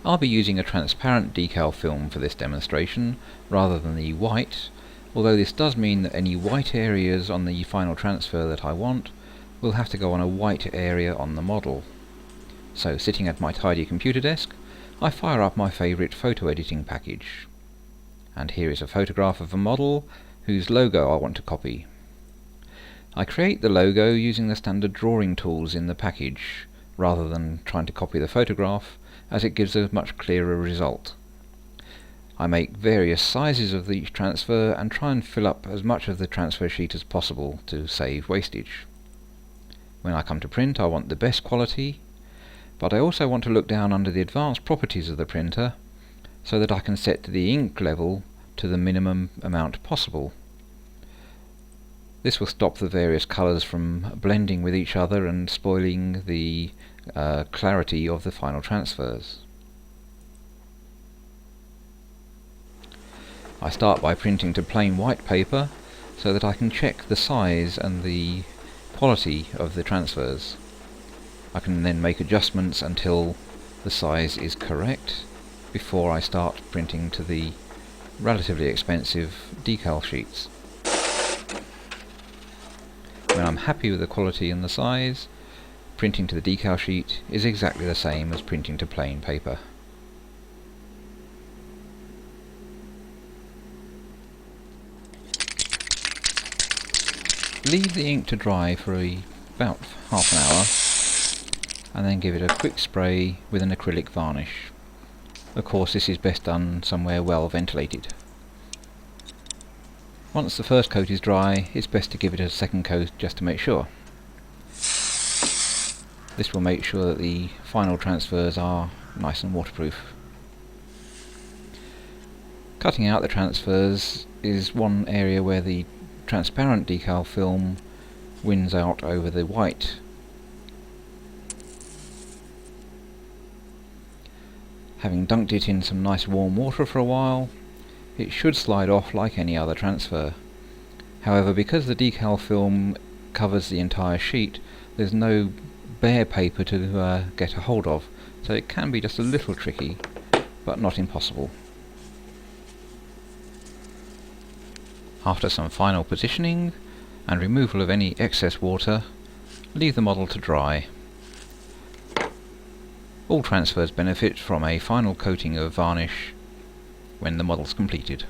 I'll be using a transparent decal film for this demonstration rather than the white, although this does mean that any white areas on the final transfer that I want will have to go on a white area on the model. So, sitting at my tidy computer desk, I fire up my favourite photo editing package. And here is a photograph of a model whose logo I want to copy. I create the logo using the standard drawing tools in the package, rather than trying to copy the photograph, as it gives a much clearer result. I make various sizes of each transfer and try and fill up as much of the transfer sheet as possible to save wastage. When I come to print, I want the best quality, but I also want to look down under the advanced properties of the printer so that I can set the ink level to the minimum amount possible. This will stop the various colours from blending with each other and spoiling the clarity of the final transfers. I start by printing to plain white paper so that I can check the size and the quality of the transfers. I can then make adjustments until the size is correct before I start printing to the relatively expensive decal sheets. When I'm happy with the quality and the size, printing to the decal sheet is exactly the same as printing to plain paper. Leave the ink to dry for about half an hour and then give it a quick spray with an acrylic varnish. Of course, this is best done somewhere well ventilated. Once the first coat is dry, it's best to give it a second coat just to make sure. This will make sure that the final transfers are nice and waterproof. Cutting out the transfers is one area where the transparent decal film wins out over the white. Having dunked it in some nice warm water for a while, it should slide off like any other transfer. However, because the decal film covers the entire sheet, there's no bare paper to get a hold of, so it can be just a little tricky, but not impossible. After some final positioning and removal of any excess water, leave the model to dry. All transfers benefit from a final coating of varnish when the model's completed.